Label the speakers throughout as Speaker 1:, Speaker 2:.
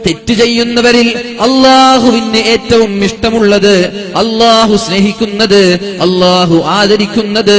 Speaker 1: തെറ്റ് ചെയ്യുന്നവരിൽ അല്ലാഹുവിന് ഏറ്റവും ഇഷ്ടമുള്ളത്, അല്ലാഹു സ്നേഹിക്കുന്നത്, അല്ലാഹു ആദരിക്കുന്നത്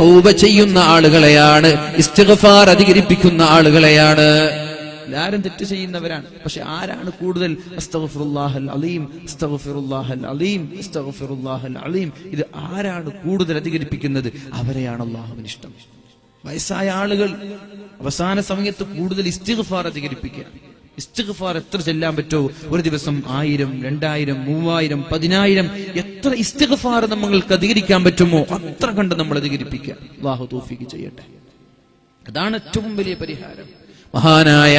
Speaker 1: തൗബ ചെയ്യുന്ന ആളുകളെയാണ്, ഇസ്തിഗ്ഫാർ അധികരിപ്പിക്കുന്ന ആളുകളെയാണ്. എല്ലാവരും തെറ്റ് ചെയ്യുന്നവരാണ്. പക്ഷെ ആരാണ് കൂടുതൽ അസ്തഗ്ഫിറുല്ലാഹൽ അലീം, അസ്തഗ്ഫിറുല്ലാഹൽ അലീം, അസ്തഗ്ഫിറുല്ലാഹൽ അലീം, ഇത് ആരാണ് കൂടുതൽ അധികരിപ്പിക്കുന്നത്? അവരെയാണ് അല്ലാഹുവിന് ഇഷ്ടം. വയസ്സായ ആളുകൾ അവസാന സമയത്ത് കൂടുതൽ ഇസ്തിഗ്ഫാർ അധികരിപ്പിക്കുക. ഇസ്തിഗ്ഫാർ എത്ര ചെല്ലാൻ പറ്റുമോ ഒരു ദിവസം 1000, 2000, 3000, 10000 എത്ര ഇസ്തിഗ്ഫാർ നമ്മൾക്ക് അധികരിക്കാൻ പറ്റുമോ അത്ര കണ്ട് നമ്മൾ അധികരിപ്പിക്കുക. അല്ലാഹു തൗഫീഖ് ചെയ്യട്ടെ. അതാണ് ഏറ്റവും വലിയ പരിഹാരം. മഹാനായ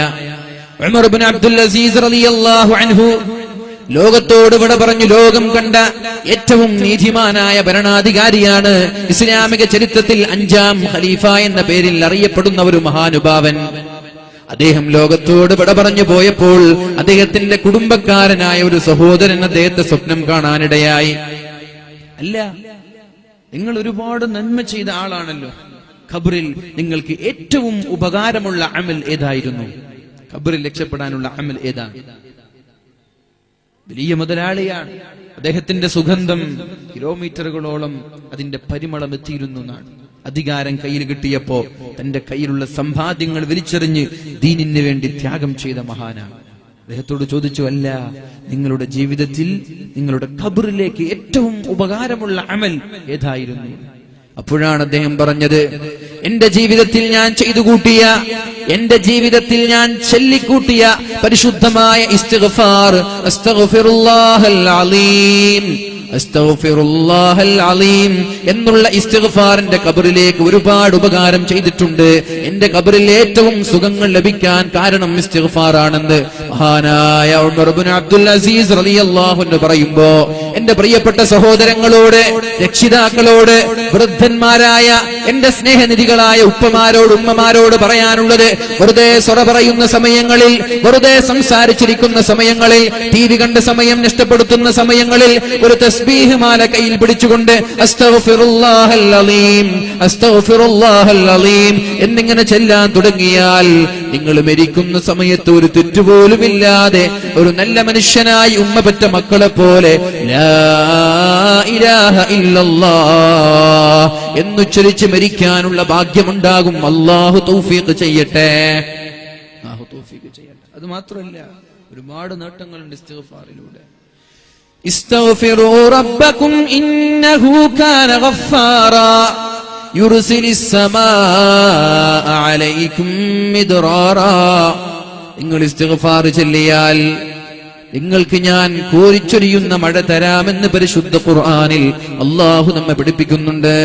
Speaker 1: ഉമർ ഇബ്നു അബ്ദുൽ അസീസ് റളിയല്ലാഹു അൻഹു ലോകത്തോട് വിട പറഞ്ഞു. ലോകം കണ്ട ഏറ്റവും നീതിമാനായ ഭരണാധികാരിയാണ്. ഇസ്ലാമിക ചരിത്രത്തിൽ 5ാം ഖലീഫ എന്ന പേരിൽ അറിയപ്പെടുന്ന ഒരു മഹാനുഭാവൻ. അദ്ദേഹം ലോകത്തോട് വിട പറഞ്ഞു പോയപ്പോൾ അദ്ദേഹത്തിന്റെ കുടുംബക്കാരനായ ഒരു സഹോദരൻ അദ്ദേഹത്തെ സ്വപ്നം കാണാനിടയായി. അല്ല, നിങ്ങൾ ഒരുപാട് നന്മ ചെയ്ത ആളാണല്ലോ, ഖബറിൽ നിങ്ങൾക്ക് ഏറ്റവും ഉപകാരമുള്ള അമൽ ഏതായിരുന്നു? ഖബറിൽ രക്ഷപ്പെടാനുള്ള അമൽ ഏതാണ്? വലിയ മുതലാളിയാണ്. അദ്ദേഹത്തിന്റെ സുഗന്ധം കിലോമീറ്ററുകളോളം അതിന്റെ പരിമളം എത്തിയിരുന്നു എന്നാണ്. അധികാരം കയ്യിൽ കിട്ടിയപ്പോ തന്റെ കയ്യിലുള്ള സമ്പാദ്യങ്ങൾ വലിച്ചെറിഞ്ഞ് ദീനിന് വേണ്ടി ത്യാഗം ചെയ്ത മഹാനാണ്. അദ്ദേഹത്തോട് ചോദിച്ചു, അല്ല, നിങ്ങളുടെ ജീവിതത്തിൽ നിങ്ങളുടെ ഖബറിലേക്ക് ഏറ്റവും ഉപകാരമുള്ള അമൽ ഏതായിരുന്നു? അപ്പോഴാണ് അദ്ദേഹം പറഞ്ഞത്, എന്റെ ജീവിതത്തിൽ ഞാൻ ചെയ്തു കൂട്ടിയ, എന്റെ ജീവിതത്തിൽ ഞാൻ ചൊല്ലിക്കൂട്ടിയ പരിശുദ്ധമായ ഇസ്തിഗ്ഫാർ, അസ്തഗ്ഫിറുല്ലാഹൽ അലീം, അസ്തഗ്ഫിറുല്ലാഹൽ അലീം എന്നുള്ള ഇസ്തിഗ്ഫാറിന്റെ ഖബറിലേക്ക് ഒരുപാട് ഉപകാരം ചെയ്തിട്ടുണ്ട്. എന്റെ ഖബറിൽ ഏറ്റവും സുഖങ്ങൾ ലഭിക്കാൻ കാരണം ഇസ്തിഗ്ഫാർ ആണെന്ന് മഹാനായ ഉമർ ഇബ്നു അബ്ദുൽ അസീസ് റളിയല്ലാഹു അൻഹു പറയുമ്പോ, എന്റെ പ്രിയപ്പെട്ട സഹോദരങ്ങളോട്, രക്ഷിതാക്കളോട്, വൃദ്ധന്മാരായ എന്റെ സ്നേഹനിധികളായ ഉപ്പമാരോട്, ഉമ്മമാരോട് പറയാനുള്ളത്, വെറുതെ സൊറ പറയുന്ന സമയങ്ങളിൽ, വെറുതെ സംസാരിച്ചിരിക്കുന്ന സമയങ്ങളിൽ, ടിവി കണ്ട സമയം നഷ്ടപ്പെടുത്തുന്ന സമയങ്ങളിൽ ഒരു തസ്ബീഹ് മാല കയ്യിൽ പിടിച്ചുകൊണ്ട് അസ്തഗ്ഫിറുല്ലാഹൽ അലീം, അസ്തഗ്ഫിറുല്ലാഹൽ അലീം എന്നിങ്ങനെ ചെല്ലാൻ തുടങ്ങിയാൽ നിങ്ങൾ മരിക്കുന്ന സമയത്ത് ഒരു തെറ്റുപോലുമില്ലാതെ ഒരു നല്ല മനുഷ്യനായി ഉമ്മ പെറ്റ മക്കളെ പോലെ ലാ ഇലാഹ ഇല്ലല്ലാഹ് എന്നുച്ചരിച്ച് മരിക്കാനുള്ള ഭാഗ്യമുണ്ടാകും. അല്ലാഹു തൗഫീഖ് ചെയ്യട്ടെ, അല്ലാഹു തൗഫീഖ് ചെയ്യട്ടെ. അത് മാത്രമല്ല, ഒരുപാട് നേട്ടങ്ങളുണ്ട് ഇസ്തിഗ്ഫാറിലൂടെ. ഇസ്തഗ്ഫിറൂ റബ്ബക്കും ഇന്നഹു കാന ഗഫാറാ യുർസിലിസ് സമാഅ അലൈക്കും മിദ്റാറാ. നിങ്ങൾ ഇസ്തിഗ്ഫാർ ചൊല്ലിയാൽ നിങ്ങൾക്ക് ഞാൻ കോരിച്ചൊരിയുന്ന മഴ തരാമെന്ന് പരിശുദ്ധ ഖുർആനിൽ അല്ലാഹു നമ്മെ പഠിപ്പിക്കുന്നുണ്ട്.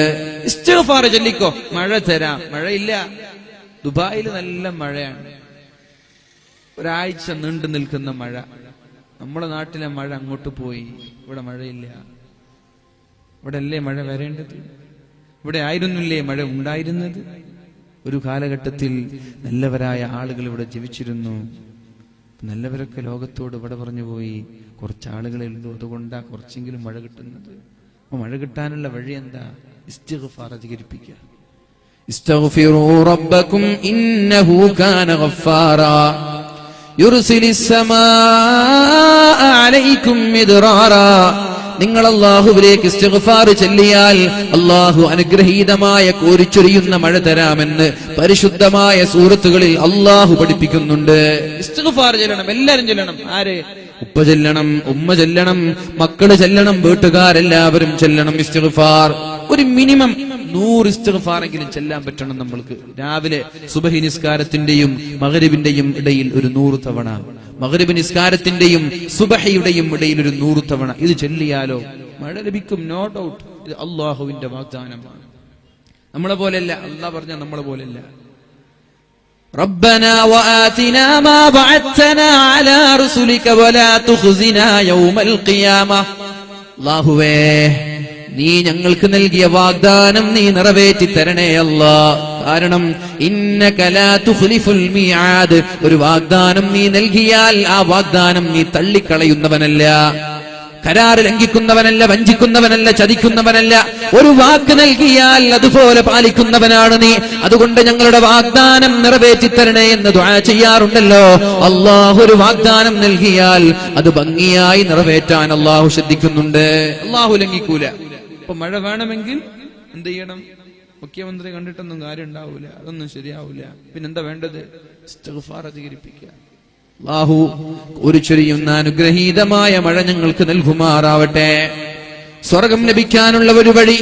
Speaker 1: ഇസ്തിഗ്ഫാർ ചൊല്ലിക്കോ, മഴ തരാം. മഴയില്ല, ദുബായിൽ നല്ല മഴയാണ്, ഒരാഴ്ച നീണ്ടു നിൽക്കുന്ന മഴ. നമ്മുടെ നാട്ടിലെ മഴ അങ്ങോട്ട് പോയി, ഇവിടെ മഴയില്ല. ഇവിടെ അല്ലേ മഴ വരേണ്ടത്? ഇവിടെ ആയിരുന്നില്ലേ മഴ ഉണ്ടായിരുന്നത്? ഒരു കാലഘട്ടത്തിൽ നല്ലവരായ ആളുകൾ ഇവിടെ ജീവിച്ചിരുന്നു. നല്ലവരൊക്കെ ലോകത്തോട് ഇവിടെ പറഞ്ഞു പോയി. കുറച്ചാളുകളെ ഉള്ളൂ, അതുകൊണ്ടാ കുറച്ചെങ്കിലും മഴ കിട്ടുന്നത്. അപ്പൊ മഴ കിട്ടാനുള്ള വഴി എന്താ? ഇസ്തിഗ്ഫാർ അധികരിപ്പിക്കുക. ഇസ്തഗ്ഫിറൂ റബ്ബക്കും ഇന്നഹു കാന ഗഫാറാ യുർസിലിസ് സമാഅ അലൈക്കും മിദ്റാറാ. നിങ്ങൾ അല്ലാഹുവിലേക്ക് ഇസ്തിഗ്ഫാർ ചൊല്ലിയാൽ അല്ലാഹു അനുഗ്രഹീതമായ കോരിച്ചൊരിയുന്ന മഴ തരാമെന്ന് പരിശുദ്ധമായ സൂറത്തുകളിൽ അല്ലാഹു പഠിപ്പിക്കുന്നുണ്ട്. ഇസ്തിഗ്ഫാർ ചൊല്ലണം, എല്ലാവരും ചൊല്ലണം. ആര്? ഉപ്പ ചൊല്ലണം, ഉമ്മ ചൊല്ലണം, മക്കള് ചൊല്ലണം, വീട്ടുകാരെല്ലാവരും ചൊല്ലണം ഇസ്തിഗ്ഫാർ. ഒരു മിനിമം 100 ഇസ്തിഗ്ഫാറെങ്കിലും ചെല്ലാൻ പറ്റണം നമ്മൾക്ക്. രാവിലെ സുബഹി നിസ്കാരത്തിന്റെയും മഗ്രിബിന്റെയും ഇടയിൽ ഒരു 100 തവണ, മഗ്രിബ് നിസ്കാരത്തിന്റെയും സുബഹിയുടെയും ഇടയിൽ ഒരു 100 തവണ ഇത് ചൊല്ലിയാലോ മഴ ലഭിക്കും, നോ ഡൗട്ട്. ഇത് അല്ലാഹുവിന്റെ വാഗ്ദാനമാണ്. നമ്മളെ പോലെയല്ല, അല്ലാഹു പറഞ്ഞ നമ്മളെ പോലെയല്ല. റബ്ബനാ വആതിനാ മാ ബഅത്നാ അലാ റസൂലിക വലാ തുഖ്സിനാ യൗമൽ ഖിയാമ. അല്ലാഹുവേ, നീ ഞങ്ങൾക്ക് നൽകിയ വാഗ്ദാനം നീ നിറവേറ്റി തരണേ അല്ലാഹ്. കാരണം ഇന്നക ലാ തുഖ്ലിഫുൽ മിആദ്, ഒരു വാഗ്ദാനം നീ നൽകിയാൽ ആ വാഗ്ദാനം നീ തള്ളിക്കളയുന്നവനല്ല. കരാറ് ലംഘിക്കുന്നവനല്ല, വഞ്ചിക്കുന്നവനല്ല, ചതിക്കുന്നവനല്ല. ഒരു വാക്ക് നൽകിയാൽ അതുപോലെ പാലിക്കുന്നവനാണ് നീ. അതുകൊണ്ട് ഞങ്ങളുടെ വാഗ്ദാനം നിറവേറ്റി തരണേ എന്ന് ദുആ ചെയ്യാറുണ്ടല്ലോ. അള്ളാഹു ഒരു വാഗ്ദാനം നൽകിയാൽ അത് ഭംഗിയായി നിറവേറ്റാൻ അള്ളാഹു ശ്രദ്ധിക്കുന്നുണ്ട്. അള്ളാഹു ലംഘിക്കൂല. ഇപ്പൊ മഴ വേണമെങ്കിൽ എന്ത് ചെയ്യണം? മുഖ്യമന്ത്രി കണ്ടിട്ടൊന്നും കാര്യം ഉണ്ടാവൂല, അതൊന്നും ശരിയാവൂല. പിന്നെന്താ വേണ്ടത്? ഇസ്തിഗ്ഫാർ അധികരിപ്പിക്കുക. അല്ലാഹു ഒരു ചൊരിയുന്ന അനുഗ്രഹീതമായ മഴ ഞങ്ങൾക്ക് നൽകുമാറാവട്ടെ. സ്വർഗം ലഭിക്കാനുള്ള ഒരു വഴി,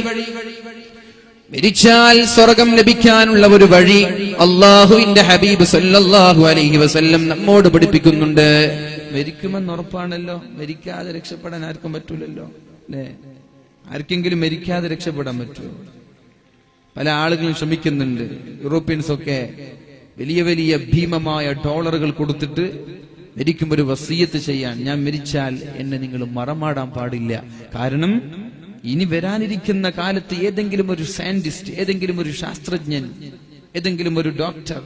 Speaker 1: മരിച്ചാൽ സ്വർഗം ലഭിക്കാനുള്ള ഒരു വഴി അല്ലാഹുവിന്റെ ഹബീബ് സല്ലല്ലാഹു അലൈഹി വസല്ലം നമ്മോട് പഠിപ്പിക്കുന്നുണ്ട്. മരിക്കുമെന്ന് ഉറപ്പാണല്ലോ, മരിക്കാതെ രക്ഷപ്പെടാൻ ആർക്കും പറ്റൂലല്ലോ, അല്ലേ? ആർക്കെങ്കിലും മരിക്കാതെ രക്ഷപ്പെടാൻ പറ്റുമോ? പല ആളുകളും ശ്രമിക്കുന്നുണ്ട്. യൂറോപ്യൻസ് ഒക്കെ വലിയ വലിയ ഭീമമായ ഡോളറുകൾ കൊടുത്തിട്ട് മരിക്കുമ്പോൾ ഒരു വസിയത്ത് ചെയ്യാൻ, ഞാൻ മരിച്ചാൽ എന്നെ നിങ്ങൾ മറമാടാൻ പാടില്ല. കാരണം ഇനി വരാനിരിക്കുന്ന കാലത്ത് ഏതെങ്കിലും ഒരു സയന്റിസ്റ്റ്, ഏതെങ്കിലും ഒരു ശാസ്ത്രജ്ഞൻ, ഏതെങ്കിലും ഒരു ഡോക്ടർ,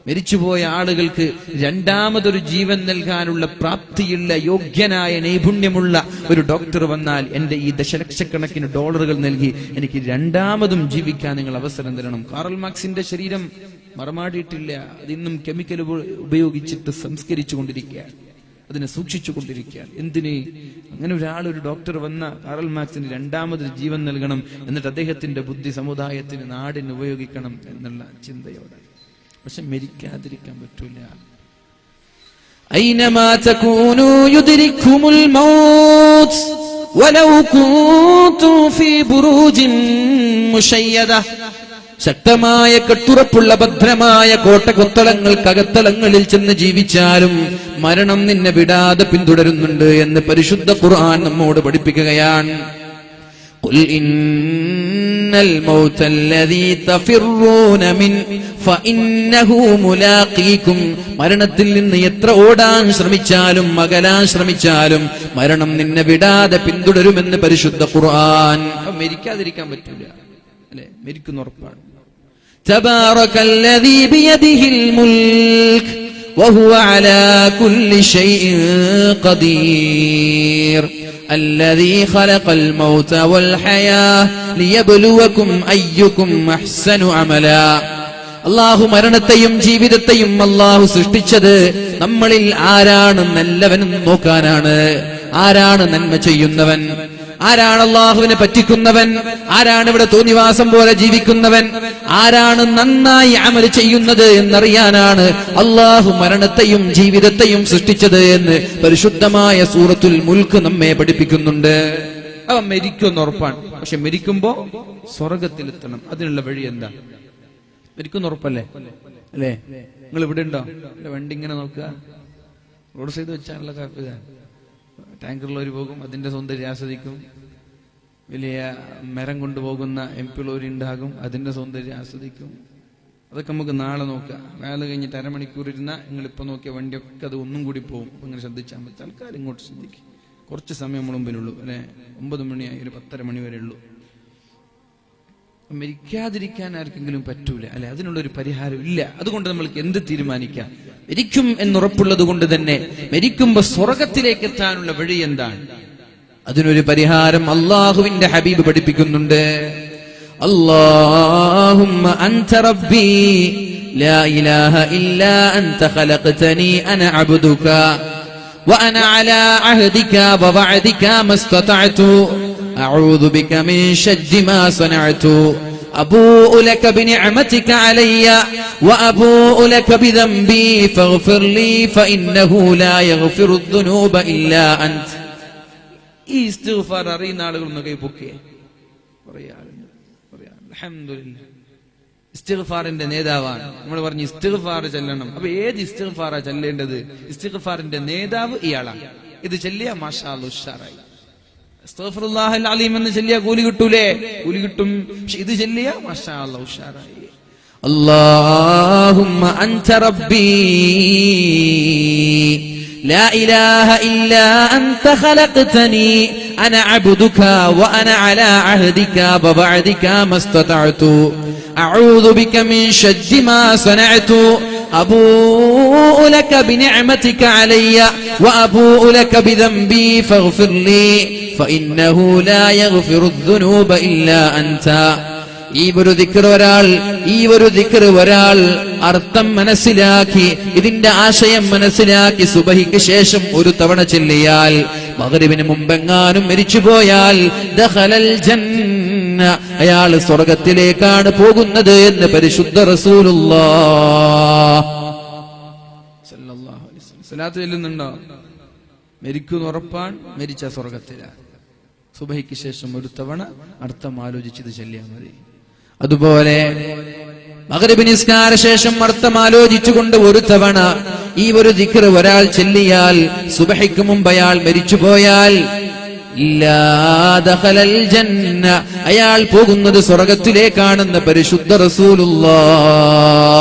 Speaker 1: മരിച്ചുപോയ ആളുകൾക്ക് രണ്ടാമതൊരു ജീവൻ നൽകാനുള്ള പ്രാപ്തിയുള്ള, യോഗ്യനായ, നൈപുണ്യമുള്ള ഒരു ഡോക്ടർ വന്നാൽ എന്റെ ഈ ദശലക്ഷക്കണക്കിന് ഡോളറുകൾ നൽകി എനിക്ക് രണ്ടാമതും ജീവിക്കാൻ നിങ്ങൾ അവസരം തരണം. കാറൽ മാർക്സിന്റെ ശരീരം മറമാടിയിട്ടില്ല, അതിന്നും കെമിക്കൽ ഉപയോഗിച്ചിട്ട് സംസ്കരിച്ചു കൊണ്ടിരിക്കുകയാണ്, അതിനെ സൂക്ഷിച്ചു കൊണ്ടിരിക്കുകയാണ്. എന്തിന്? അങ്ങനെ ഒരു ഡോക്ടർ വന്ന കാറൽ മാർക്സിന് രണ്ടാമതൊരു ജീവൻ നൽകണം, എന്നിട്ട് അദ്ദേഹത്തിന്റെ ബുദ്ധി സമുദായത്തിന്, നാടിന് ഉപയോഗിക്കണം എന്നുള്ള ചിന്തയോടെ. പക്ഷെ മരിക്കാതിരിക്കാൻ പറ്റൂല. ഐനമാ തകൂനൂ യുദ്രിക്കുമുൽ മൗത്ത് വലൗ കുൻതും ഫീ ബുറൂജിൻ മുശയ്യദ. ശക്തമായ കെട്ടുറപ്പുള്ള ഭദ്രമായ കോട്ടകൊത്തളങ്ങൾക്കകത്തളങ്ങളിൽ ചെന്ന് ജീവിച്ചാലും മരണം നിന്നെ വിടാതെ പിന്തുടരുന്നുണ്ട് എന്ന് പരിശുദ്ധ ഖുർആൻ നമ്മോട് പഠിപ്പിക്കുകയാണ്. ഖുൽ ഇന്നൽ മൗതല്ലദീ തഫിറൂന മിൻ ഫഇന്നഹു മുലാഖീകും. മരണത്തിൽ നിന്ന് എത്ര ഓടാൻ ശ്രമിച്ചാലും അകലാൻ ശ്രമിച്ചാലും മരണം നിന്നെ വിടാതെ പിന്തുടരുമെന്ന് പരിശുദ്ധ ഖുർആൻ. മരിക്കാതിരിക്കാൻ പറ്റില്ല, അല്ലെ? മരിക്കുന്ന ഉറപ്പാണ്. തബാറകല്ലദീ ബിയദിഹിൽ മുൽക് വഹുവ അലാ കുല്ലി ശൈഇൻ ഖദീർ الذي خلق الموت والحياة ليبلوكم أيكم أحسن عملا. അള്ളാഹു മരണത്തെയും ജീവിതത്തെയും അള്ളാഹു സൃഷ്ടിച്ചത് നമ്മളിൽ ആരാണ് നല്ലവനെന്ന് നോക്കാനാണ്. ആരാണ് നന്മ ചെയ്യുന്നവൻ, ആരാണ് അള്ളാഹുവിനെ പറ്റിക്കുന്നവൻ, ആരാണ് ഇവിടെ തോന്നിവാസം പോലെ ജീവിക്കുന്നവൻ, ആരാണ് നന്നായി അമൽ ചെയ്യുന്നത് എന്നറിയാനാണ് അള്ളാഹു മരണത്തെയും ജീവിതത്തെയും സൃഷ്ടിച്ചത് എന്ന് പരിശുദ്ധമായ സൂറത്തുൽ മുൽക്ക് നമ്മെ പഠിപ്പിക്കുന്നുണ്ട്. അവൻ മരിക്കുമെന്ന് ഉറപ്പാണ്. പക്ഷെ മരിക്കുമ്പോ സ്വർഗത്തിലെത്തണം. അതിനുള്ള വഴി എന്താ? മരിക്കുന്ന ഉറപ്പല്ലേ, അല്ലേ? നിങ്ങൾ ഇവിടെ ഉണ്ടോ? വണ്ടി ഇങ്ങനെ നോക്കുക, റോഡ് സൈഡ് വെച്ചാണല്ലോ ടാങ്കറിലൊരു പോകും, അതിന്റെ സൗന്ദര്യം ആസ്വദിക്കും. വലിയ മരം കൊണ്ടുപോകുന്ന MP ലോറി ഉണ്ടാകും, അതിന്റെ സൗന്ദര്യം ആസ്വദിക്കും. അതൊക്കെ നമുക്ക് നാളെ നോക്കാം. വേല കഴിഞ്ഞിട്ട് അരമണിക്കൂർ ഇരുന്നാൽ നിങ്ങളിപ്പോ നോക്കിയ വണ്ടിയൊക്കെ അത് ഒന്നും കൂടി പോകും. അങ്ങനെ ശ്രദ്ധിച്ചാൽ മതി. ആൾക്കാർ ഇങ്ങോട്ട് ശ്രദ്ധിക്കും. കുറച്ച് സമയം നമ്മൾ മുമ്പിനുള്ളൂ, അല്ലെ? 9 മണിയായി, ഒരു 10:30 മണി വരെ ഉള്ളൂ. മരിക്കാതിരിക്കാൻ ആർക്കെങ്കിലും പറ്റൂല, അല്ലെ? അതിനുള്ളൊരു പരിഹാരം ഇല്ല. അതുകൊണ്ട് നമ്മൾക്ക് എന്ത് തീരുമാനിക്കാം? മരിക്കും എന്നുറപ്പുള്ളത് കൊണ്ട് തന്നെ മരിക്കുമ്പോ സ്വർഗത്തിലേക്ക് എത്താനുള്ള വഴി എന്താണ്? അതിനൊരു പരിഹാരം അള്ളാഹുവിന്റെ ഹബീബ് പഠിപ്പിക്കുന്നുണ്ട്. അല്ലാഹുമ്മ അൻത റബ്ബി ലാ ഇലാഹ ഇല്ലാ അൻത ഖലഖതനി അന അബ്ദുക വഅന അലാ അഹ്ദിക വവഅദിക മസ്തതഅതു അഊദു ബിക മിൻ ശർരി മാ സനഅതു أبوء لك بنعمتك علي وأبوء لك بذنبي فاغفر لي فإنه لا يغفر الذنوب إلا أنت. ഈ ഇസ്തിഗ്ഫാർ അറിയുന്ന ആളുകളൊന്ന് കൈപൊക്കിയേ. അൽഹംദുലില്ലാഹ്. ഇസ്തിഗ്ഫാറിന്റെ നേതാവാണ്. നമ്മൾ പറഞ്ഞു ഇസ്തിഗ്ഫാർ ചൊല്ലണം. അപ്പൊ ഏത് ഇസ്തിഗ്ഫാറാ ചൊല്ലേണ്ടത്? ഇസ്തിഗ്ഫാറിന്റെ നേതാവ് ഇയാളാണ്. ഇത് ചൊല്ലിയ മാഷാ അല്ലാഹ് ഉഷാറായി. അസ്തഗ്ഫിറുല്ലാഹൽ അലീം എന്ന് ചൊല്ലിയ കൂലി കിട്ടൂലേ? കൂലി കിട്ടും. പക്ഷെ ഇത് ചൊല്ലിയ മാഷാ അല്ലാഹ് ഉഷാറായി. അല്ലാഹുമ്മ അൻത റബ്ബി ലാ ഇലാഹ ഇല്ലാ അൻത ഖലഖതനി അന അബ്ദുക വഅന അലാ അഹ്ദിക വവഅദിക മസ്തതഅതു അഊദു ബിക മിൻ ശർരി മാ സനഅതു അബൂഉ ലക ബിനിഅമതിക അലയ്യ വഅബൂഉ ലക ബിദംബി ഫഗ്ഫിർ ലീ ഫഇന്നഹു ലാ യഗ്ഫിറു ദുനൂബ ഇല്ലാ അൻത. ഈ ഒരു ദിക്ർ ഒരാൾ അർത്ഥം മനസ്സിലാക്കി, ഇതിന്റെ ആശയം മനസ്സിലാക്കി സുബഹിക്ക് ശേഷം ഒരു തവണ ചൊല്ലിയാൽ, മഗ്രിബിന് മുമ്പെങ്ങാനും മരിച്ചുപോയാൽ ദഖലൽ ജന്ന, അയാൾ സ്വർഗത്തിലേക്കാണ് പോകുന്നത് എന്ന് പരിശുദ്ധ റസൂലുള്ളാഹ് സല്ലല്ലാഹു അലൈഹി വസല്ലം. സ്വലാത്ത് ചൊല്ലുന്നുണ്ടോ? മരിക്കുന്ന ഉറപ്പാൻ, മരിച്ച സ്വർഗത്തിലാണ്. സുബഹിക്ക് ശേഷം ഒരു തവണ അർത്ഥം ആലോചിച്ചത് ചൊല്ലിയാൽ മതി. അതുപോലെ മഗ്രിബ് നിസ്കാര ശേഷം അർത്ഥം ആലോചിച്ചുകൊണ്ട് ഒരു തവണ ഈ ഒരു ദിക്ർ ഒരാൾ ചൊല്ലിയാൽ, സുബഹിക്ക് മുമ്പ് അയാൾ മരിച്ചുപോയാൽ ഇല്ലാ ദഖലൽ ജന്ന, അയാൾ പോകുന്നത് സ്വർഗത്തിലേക്കാണെന്ന് പരിശുദ്ധ റസൂലുള്ളാഹ്